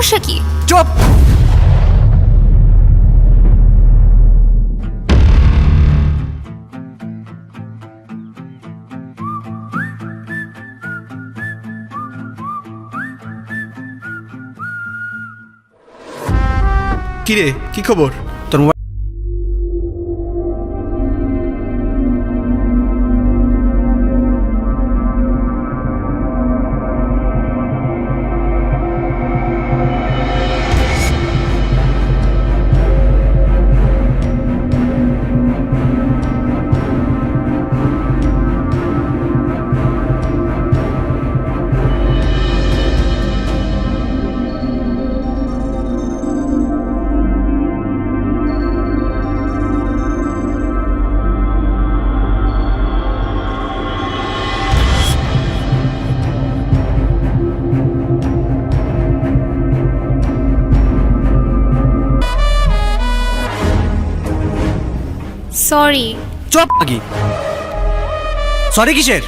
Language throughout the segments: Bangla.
সমস্যা কি? চুপ। কিরে, কি খবর? তোর মোবাইল সরি। চুপ নাকি? সরি কিসের?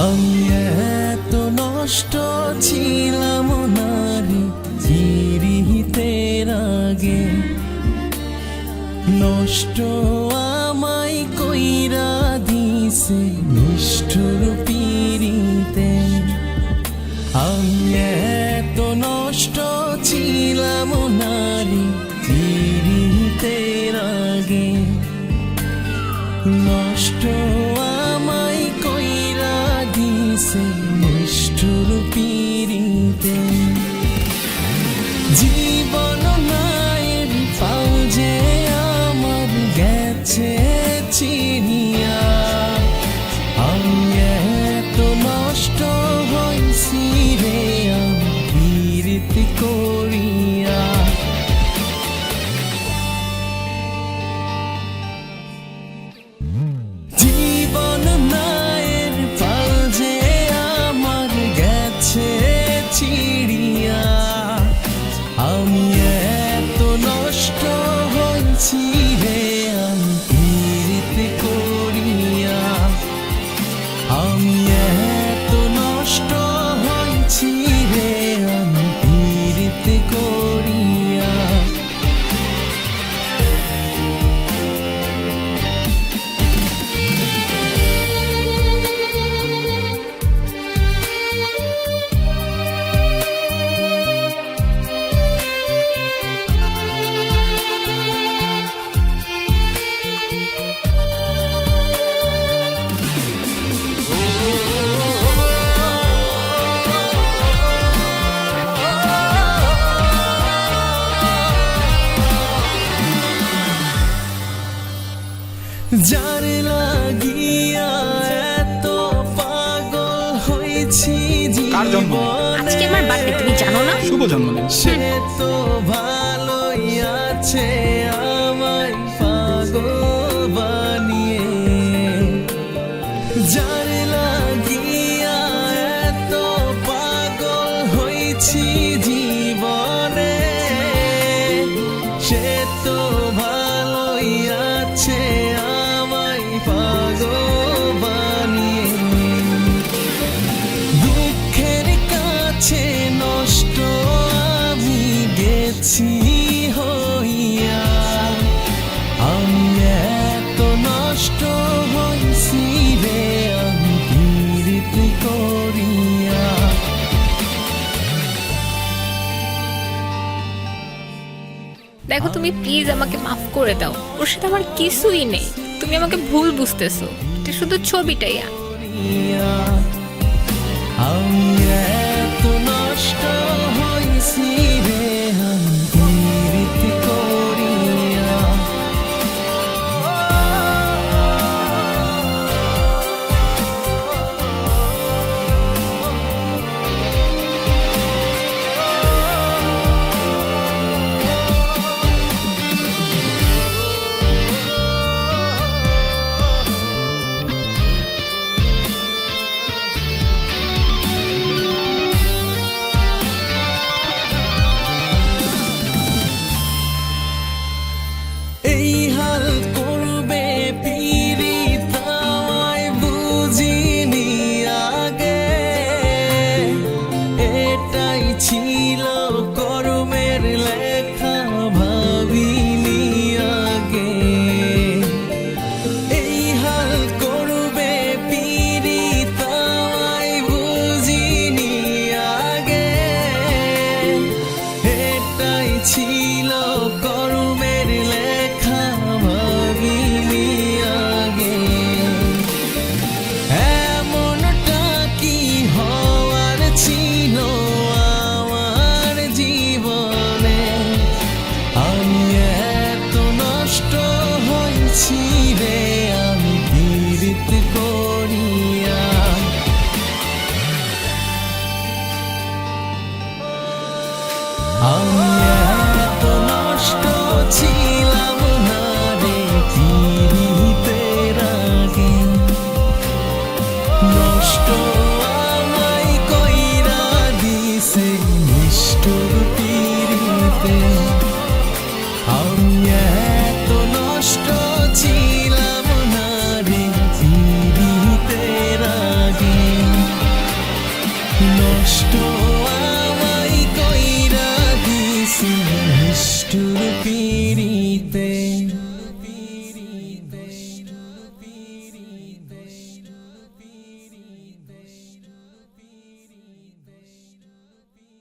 আমি এত নষ্ট ছিলাম নারী চিরিতের আগে, নষ্ট আমায় কইরা দিছে নিষ্ঠুর পিরিতে। আমি এত নষ্ট ছিলাম নারী চিরিতের আগে, নষ্ট আমায় কইরা দিছে নিষ্ঠুর পিরিতে। জীবন নায়ের পাও যে আমার গেছে চিনিয়া, আমি এত নষ্ট হইছি রে আমি পিরিতি করিয়া। জীবন নায়ের পাল যে আমার গেছে চিড়িয়া, আমি এত নষ্ট হয়েছি রে আমি পিরিতি করিয়া। আমি এত নষ্ট হয়েছি রে আমি পিরিতি করিয়া। যার লাগিয়া এত পাগল হয়েছি কার জন্মদিন? আজকে আমার বার্থডে, তুমি জানো না? শুভ জন্মদিন। সে তো ভালোই আছে আমায় পাগল বানিয়ে। যার লাগিয়া এত পাগল হয়েছি জীবনে, সে তো ভালোই আছে আমায় পাগল বানিয়ে। দুঃখের কাছে নষ্ট আমি গেছি হইয়া, আমি এত নষ্ট হইছি রে আমি পিরিতি করিয়া। দেখো, তুমি প্লিজ আমাকে মাফ করে দাও। ওর সাথে আমার কিছুই নেই, তুমি আমাকে ভুল বুঝতেছো। এটা শুধু ছবিটাই। আমি এত নষ্ট হইছি রে আমি পিরিতি করিয়া। আমি এত নষ্ট ছিলাম না রে পীড়িতের আগে, নষ্ট আমায় কইরা দিছে নিষ্ঠুর পীড়িতে। আমি এত নষ্ট ছিলাম